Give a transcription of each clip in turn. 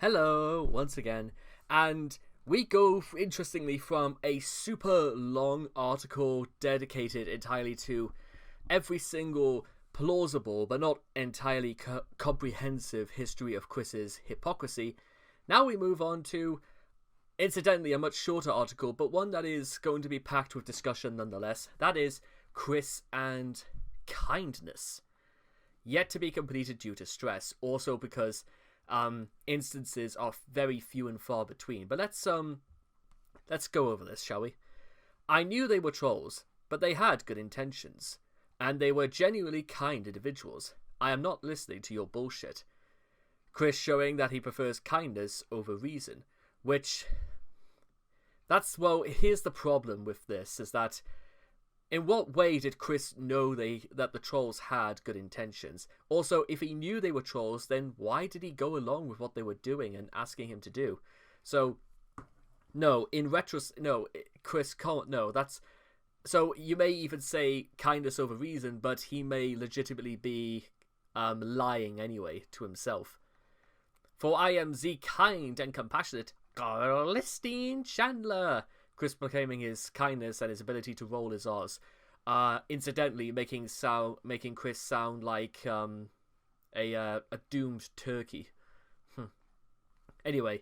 Hello, once again. And we go, interestingly, from a super long article dedicated entirely to every single plausible but not entirely comprehensive history of Chris's hypocrisy. Now we move on to, incidentally, a much shorter article, but one that is going to be packed with discussion nonetheless. That is Chris and kindness. Yet to be completed due to stress, also because instances are very few and far between. But let's go over this, shall we? I knew they were trolls, but they had good intentions, and they were genuinely kind individuals. I am not listening to your bullshit. Chris showing that he prefers kindness over reason, which here's the problem with this, is that in what way did Chris know that the trolls had good intentions? Also, if he knew they were trolls, then why did he go along with what they were doing and asking him to do? So, no, Chris can't, no, that's... So, you may even say kindness over reason, but he may legitimately be lying anyway to himself. For I am the kind and compassionate Garlistine Chandler, Chris proclaiming his kindness and his ability to roll his R's. Incidentally, making Chris sound like a doomed turkey. Anyway,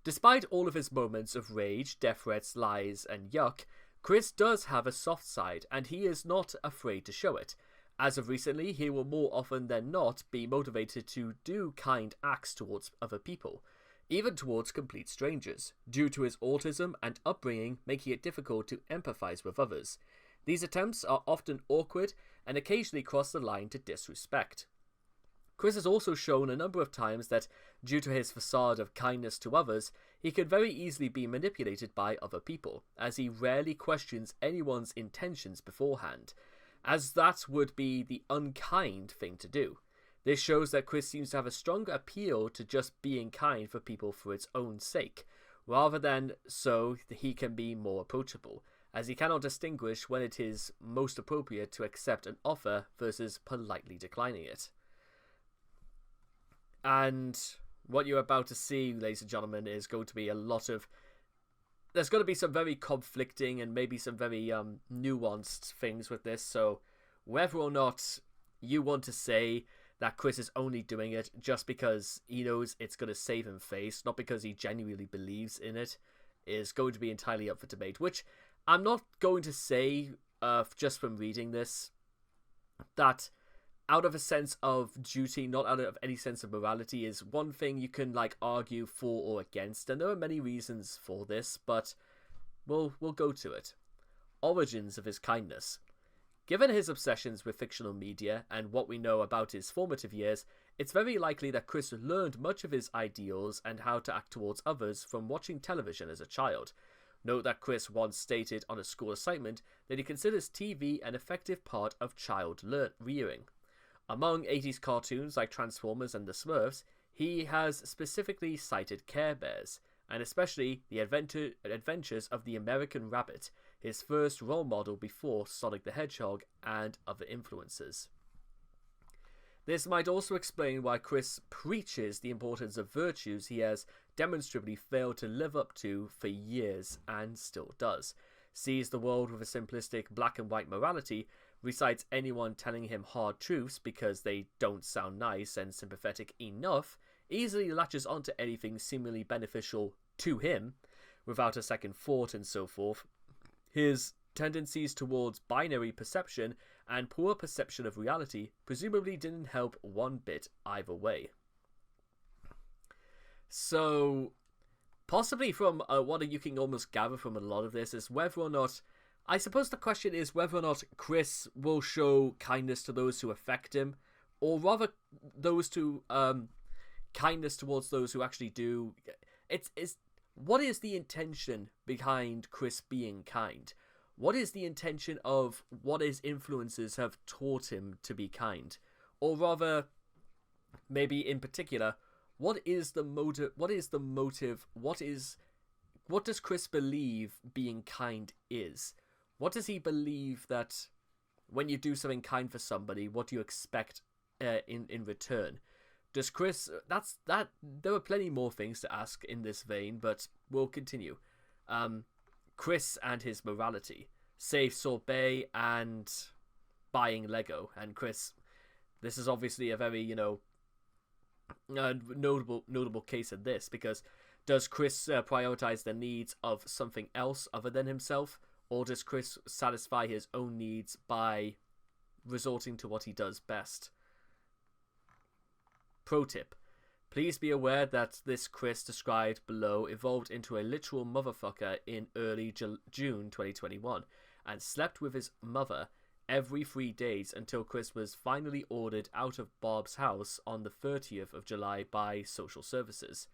despite all of his moments of rage, death threats, lies, and yuck, Chris does have a soft side, and he is not afraid to show it. As of recently, he will more often than not be motivated to do kind acts towards other people, even towards complete strangers, due to his autism and upbringing making it difficult to empathize with others. These attempts are often awkward and occasionally cross the line to disrespect. Chris has also shown a number of times that, due to his facade of kindness to others, he could very easily be manipulated by other people, as he rarely questions anyone's intentions beforehand, as that would be the unkind thing to do. This shows that Chris seems to have a stronger appeal to just being kind for people for its own sake, rather than so he can be more approachable, as he cannot distinguish when it is most appropriate to accept an offer versus politely declining it. And what you're about to see, ladies and gentlemen, is going to be a lot of... There's going to be some very conflicting and maybe some very nuanced things with this, so whether or not you want to say that Chris is only doing it just because he knows it's going to save him face, not because he genuinely believes in it, is going to be entirely up for debate, which I'm not going to say, just from reading this, that out of a sense of duty, not out of any sense of morality, is one thing you can argue for or against, and there are many reasons for this, but we'll go to it. Origins of his kindness. Given his obsessions with fictional media and what we know about his formative years, it's very likely that Chris learned much of his ideals and how to act towards others from watching television as a child. Note that Chris once stated on a school assignment that he considers TV an effective part of child rearing. Among 80s cartoons like Transformers and The Smurfs, he has specifically cited Care Bears, and especially the adventures of the American Rabbit, his first role model before Sonic the Hedgehog and other influences. This might also explain why Chris preaches the importance of virtues he has demonstrably failed to live up to for years and still does, sees the world with a simplistic black and white morality, recites anyone telling him hard truths because they don't sound nice and sympathetic enough, easily latches onto anything seemingly beneficial to him without a second thought, and so forth. His tendencies towards binary perception and poor perception of reality presumably didn't help one bit either way. So, possibly from what you can almost gather from a lot of this is whether or not, I suppose the question is whether or not Chris will show kindness to those who affect him, or rather those to kindness towards those who actually do. What is the intention behind Chris being kind? What is the intention of what his influences have taught him to be kind? Or rather, maybe in particular, what is the motive? What does Chris believe being kind is? What does he believe that when you do something kind for somebody, what do you expect in return? Does Chris... That. There are plenty more things to ask in this vein, but we'll continue. Chris and his morality. Save sorbet and buying Lego. And Chris, this is obviously a very, notable case of this, because does Chris prioritize the needs of something else other than himself, or does Chris satisfy his own needs by resorting to what he does best? Pro tip. Please be aware that this Chris described below evolved into a literal motherfucker in early June 2021 and slept with his mother every 3 days until Chris was finally ordered out of Bob's house on the 30th of July by social services.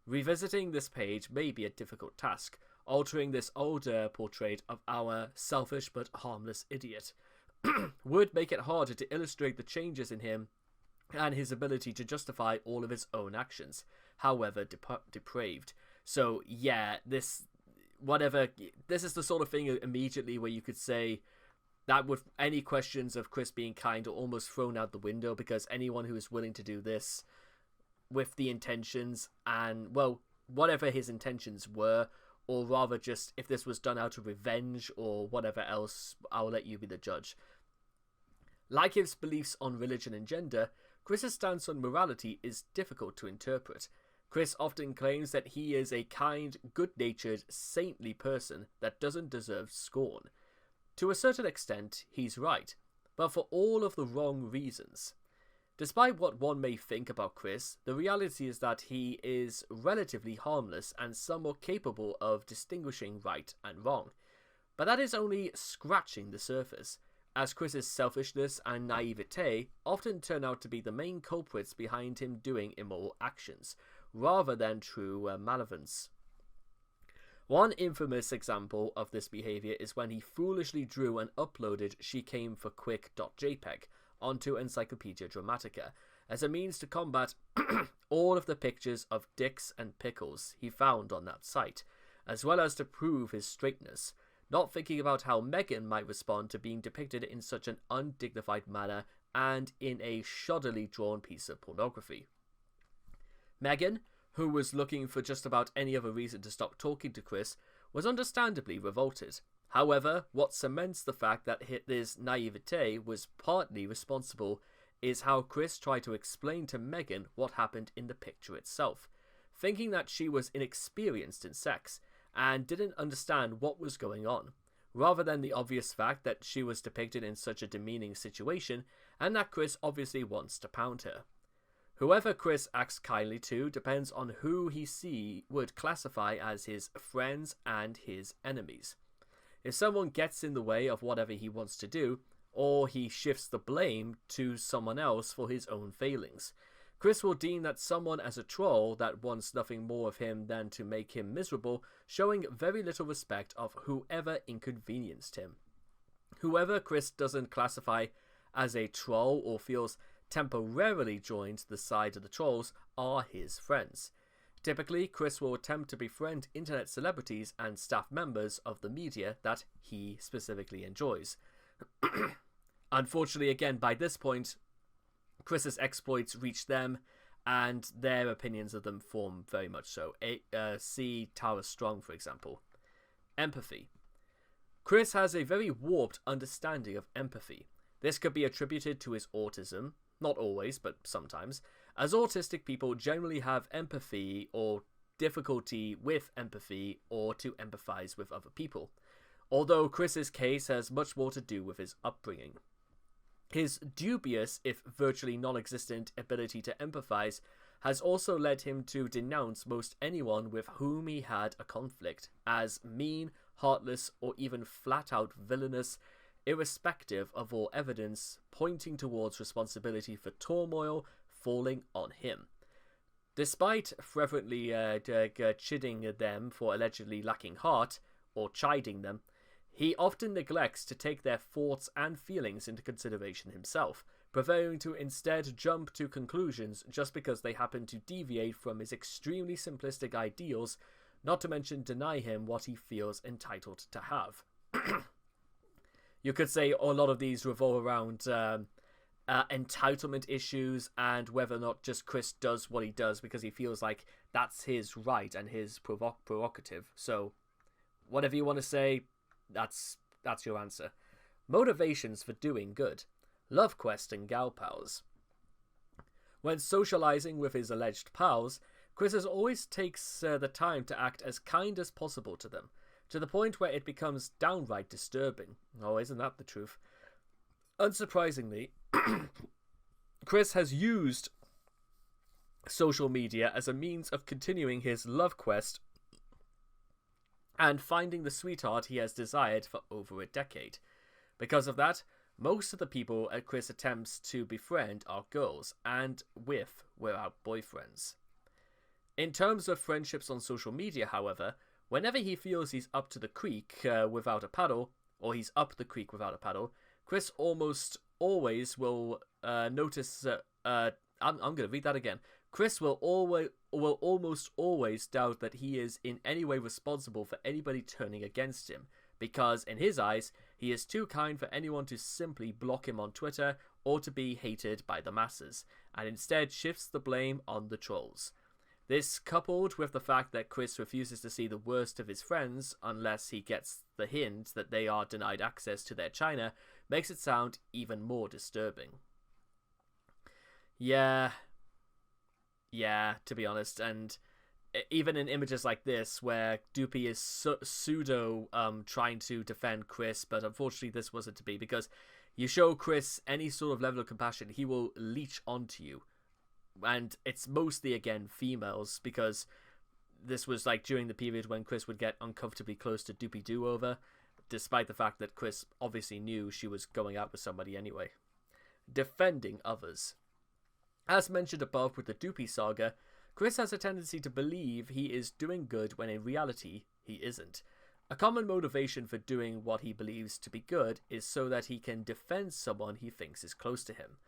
Revisiting this page may be a difficult task, altering this older portrait of our selfish but harmless idiot would make it harder to illustrate the changes in him and his ability to justify all of his own actions, however depraved. So yeah, this is the sort of thing immediately where you could say that with any questions of Chris being kind are almost thrown out the window, because anyone who is willing to do this with the intentions, and well, whatever his intentions were, or rather just if this was done out of revenge or whatever else, I'll let you be the judge. Like his beliefs on religion and gender, Chris's stance on morality is difficult to interpret. Chris often claims that he is a kind, good-natured, saintly person that doesn't deserve scorn. To a certain extent, he's right, but for all of the wrong reasons. Despite what one may think about Chris, the reality is that he is relatively harmless and somewhat capable of distinguishing right and wrong. But that is only scratching the surface, as Chris's selfishness and naivete often turn out to be the main culprits behind him doing immoral actions, rather than true malevolence. One infamous example of this behaviour is when he foolishly drew and uploaded She Came for Quick.jpg onto Encyclopedia Dramatica as a means to combat all of the pictures of dicks and pickles he found on that site, as well as to prove his straightness, not thinking about how Megan might respond to being depicted in such an undignified manner and in a shoddily drawn piece of pornography. Megan, who was looking for just about any other reason to stop talking to Chris, was understandably revolted. However, what cements the fact that his naivete was partly responsible is how Chris tried to explain to Megan what happened in the picture itself, thinking that she was inexperienced in sex and didn't understand what was going on, rather than the obvious fact that she was depicted in such a demeaning situation and that Chris obviously wants to pound her. Whoever Chris acts kindly to depends on who he would classify as his friends and his enemies. If someone gets in the way of whatever he wants to do, or he shifts the blame to someone else for his own failings, Chris will deem that someone as a troll that wants nothing more of him than to make him miserable, showing very little respect of whoever inconvenienced him. Whoever Chris doesn't classify as a troll or feels temporarily joined to the side of the trolls are his friends. Typically, Chris will attempt to befriend internet celebrities and staff members of the media that he specifically enjoys. Unfortunately, again, by this point, Chris's exploits reach them, and their opinions of them form very much so. See Tara Strong, for example. Empathy. Chris has a very warped understanding of empathy. This could be attributed to his autism, not always, but sometimes, as autistic people generally have empathy or difficulty with empathy or to empathize with other people, although Chris's case has much more to do with his upbringing. His dubious, if virtually non-existent, ability to empathize has also led him to denounce most anyone with whom he had a conflict as mean, heartless, or even flat-out villainous, irrespective of all evidence pointing towards responsibility for turmoil falling on him. Despite fervently chiding them for allegedly lacking heart, or chiding them, he often neglects to take their thoughts and feelings into consideration himself, preferring to instead jump to conclusions just because they happen to deviate from his extremely simplistic ideals, not to mention deny him what he feels entitled to have. You could say a lot of these revolve around entitlement issues, and whether or not just Chris does what he does because he feels like that's his right and his prerogative. So, whatever you want to say, that's your answer. Motivations for doing good. Love quest and gal pals. When socializing with his alleged pals, Chris always takes the time to act as kind as possible to them, to the point where it becomes downright disturbing. Oh, isn't that the truth? Unsurprisingly, Chris has used social media as a means of continuing his love quest and finding the sweetheart he has desired for over a decade. Because of that, most of the people Chris attempts to befriend are girls, and without boyfriends. In terms of friendships on social media, however, whenever he feels he's up to the creek without a paddle, or he's up the creek without a paddle, Chris almost always will notice. I'm going to read that again. Chris will almost always doubt that he is in any way responsible for anybody turning against him, because in his eyes, he is too kind for anyone to simply block him on Twitter or to be hated by the masses, and instead shifts the blame on the trolls. This, coupled with the fact that Chris refuses to see the worst of his friends unless he gets the hint that they are denied access to their China, makes it sound even more disturbing. Yeah, to be honest, and even in images like this, where Doopy is pseudo trying to defend Chris, but unfortunately this wasn't to be, because you show Chris any sort of level of compassion, he will leech onto you. And it's mostly, again, females, because this was like during the period when Chris would get uncomfortably close to Doopy Do-Over, despite the fact that Chris obviously knew she was going out with somebody anyway. Defending others. As mentioned above with the Doopy saga, Chris has a tendency to believe he is doing good when in reality he isn't. A common motivation for doing what he believes to be good is so that he can defend someone he thinks is close to him.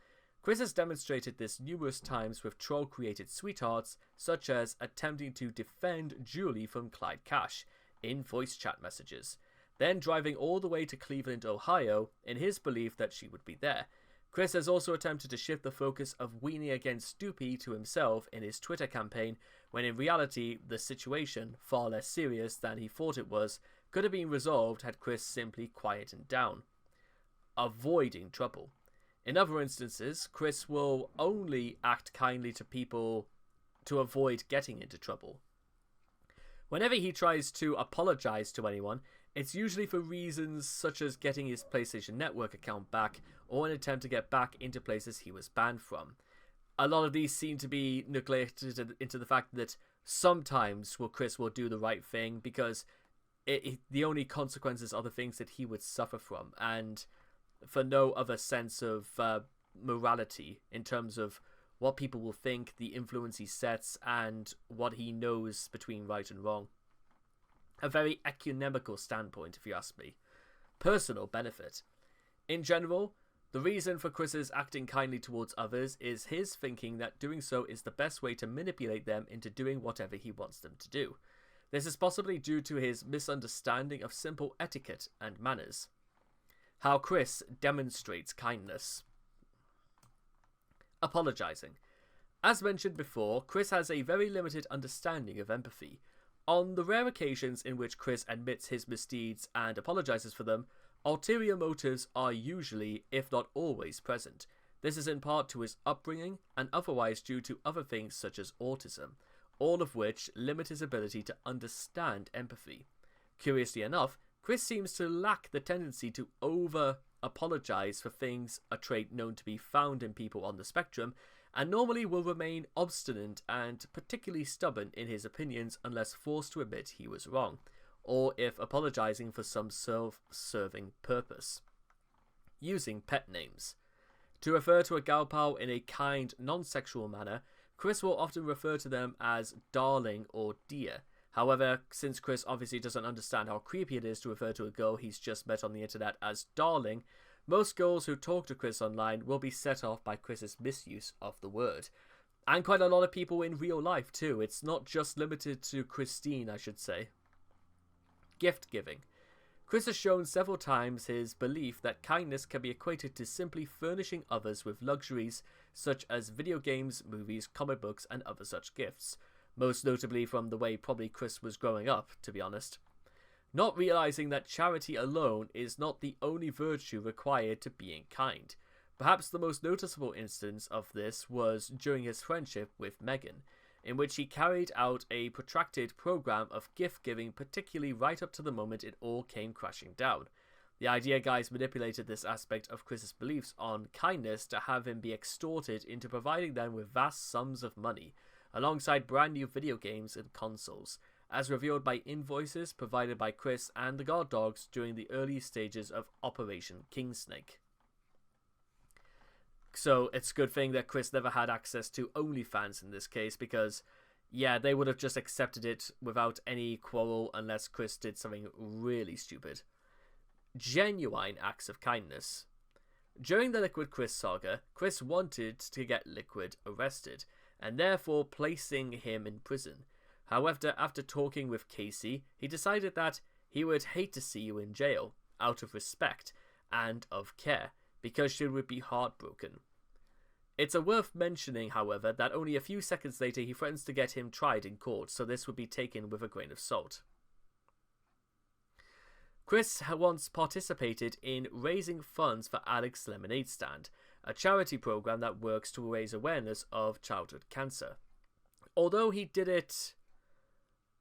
Chris has demonstrated this numerous times with troll-created sweethearts, such as attempting to defend Julie from Clyde Cash in voice chat messages, then driving all the way to Cleveland, Ohio, in his belief that she would be there. Chris has also attempted to shift the focus of weaning against Doopy to himself in his Twitter campaign, when in reality the situation, far less serious than he thought it was, could have been resolved had Chris simply quietened down. Avoiding trouble. In other instances, Chris will only act kindly to people to avoid getting into trouble. Whenever he tries to apologize to anyone, it's usually for reasons such as getting his PlayStation Network account back or an attempt to get back into places he was banned from. A lot of these seem to be neglected into the fact that sometimes Chris will do the right thing because the only consequences are the things that he would suffer from, and for no other sense of morality in terms of what people will think, the influence he sets, and what he knows between right and wrong. A very ecumenical standpoint, if you ask me. Personal benefit. In general, the reason for Chris's acting kindly towards others is his thinking that doing so is the best way to manipulate them into doing whatever he wants them to do. This is possibly due to his misunderstanding of simple etiquette and manners. How Chris demonstrates kindness. Apologizing. As mentioned before, Chris has a very limited understanding of empathy. On the rare occasions in which Chris admits his misdeeds and apologizes for them, ulterior motives are usually, if not always, present. This is in part to his upbringing and otherwise due to other things such as autism, all of which limit his ability to understand empathy. Curiously enough, Chris seems to lack the tendency to over-apologize for things, a trait known to be found in people on the spectrum, and normally will remain obstinate and particularly stubborn in his opinions unless forced to admit he was wrong, or if apologizing for some self-serving purpose. Using pet names. To refer to a gal pal in a kind, non-sexual manner, Chris will often refer to them as darling or dear. However, since Chris obviously doesn't understand how creepy it is to refer to a girl he's just met on the internet as darling, most girls who talk to Chris online will be set off by Chris's misuse of the word. And quite a lot of people in real life too. It's not just limited to Christine, I should say. Gift giving. Chris has shown several times his belief that kindness can be equated to simply furnishing others with luxuries such as video games, movies, comic books, and other such gifts, most notably from the way probably Chris was growing up, to be honest. Not realizing that charity alone is not the only virtue required to being kind. Perhaps the most noticeable instance of this was during his friendship with Megan, in which he carried out a protracted program of gift-giving, particularly right up to the moment it all came crashing down. The idea guys manipulated this aspect of Chris's beliefs on kindness to have him be extorted into providing them with vast sums of money, alongside brand new video games and consoles, as revealed by invoices provided by Chris and the Guard Dogs during the early stages of Operation Kingsnake. So it's a good thing that Chris never had access to OnlyFans in this case, because, yeah, they would have just accepted it without any quarrel unless Chris did something really stupid. Genuine acts of kindness. During the Liquid Chris saga, Chris wanted to get Liquid arrested, and therefore placing him in prison. However, after talking with Casey, he decided that he would hate to see you in jail, out of respect and of care, because she would be heartbroken. It's worth mentioning, however, that only a few seconds later he threatens to get him tried in court, so this would be taken with a grain of salt. Chris once participated in raising funds for Alex Lemonade Stand, a charity program that works to raise awareness of childhood cancer. Although he did it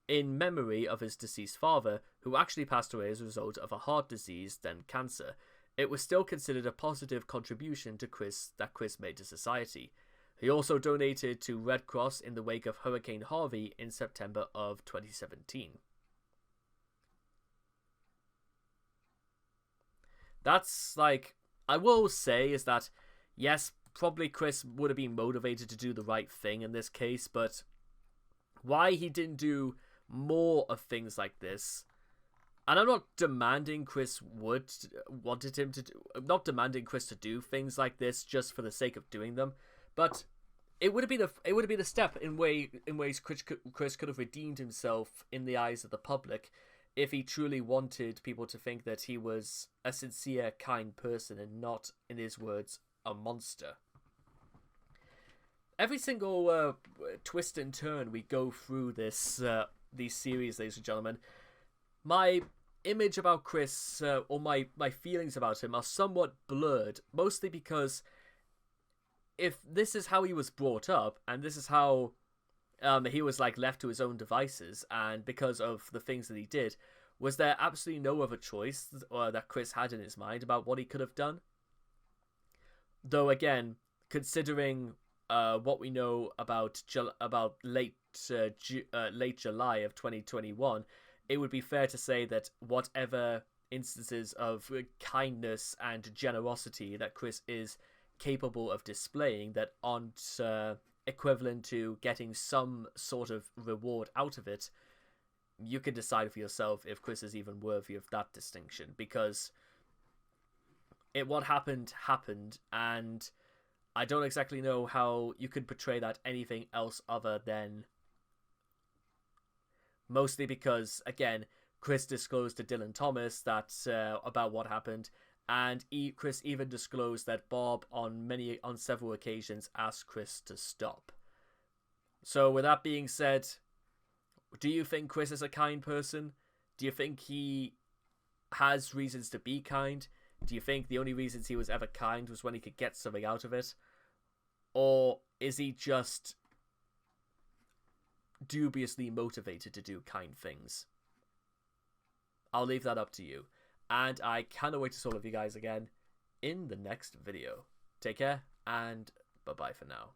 in memory of his deceased father, who actually passed away as a result of a heart disease, then cancer, it was still considered a positive contribution to Chris made to society. He also donated to Red Cross in the wake of Hurricane Harvey in September of 2017. That's, I will say is that, yes, probably Chris would have been motivated to do the right thing in this case, but why he didn't do more of things like this, and I'm not demanding Chris not demanding Chris to do things like this just for the sake of doing them, but it would have been a step in ways Chris could have redeemed himself in the eyes of the public if he truly wanted people to think that he was a sincere, kind person and not, in his words, a monster. Every single twist and turn we go through these series, ladies and gentlemen, my image about Chris, or my feelings about him, are somewhat blurred, mostly because if this is how he was brought up, and this is how he was left to his own devices, and because of the things that he did, was there absolutely no other choice that Chris had in his mind about what he could have done? Though again, considering what we know about late July of 2021, it would be fair to say that whatever instances of kindness and generosity that Chris is capable of displaying that aren't equivalent to getting some sort of reward out of it, you can decide for yourself if Chris is even worthy of that distinction, because what happened, and I don't exactly know how you could portray that anything else other than, mostly because, again, Chris disclosed to Dylan Thomas that about what happened, and Chris even disclosed that Bob on several occasions asked Chris to stop. So with that being said, do you think Chris is a kind person? Do you think he has reasons to be kind? Do you think the only reasons he was ever kind was when he could get something out of it? Or is he just dubiously motivated to do kind things? I'll leave that up to you. And I cannot wait to see all of you guys again in the next video. Take care, and bye-bye for now.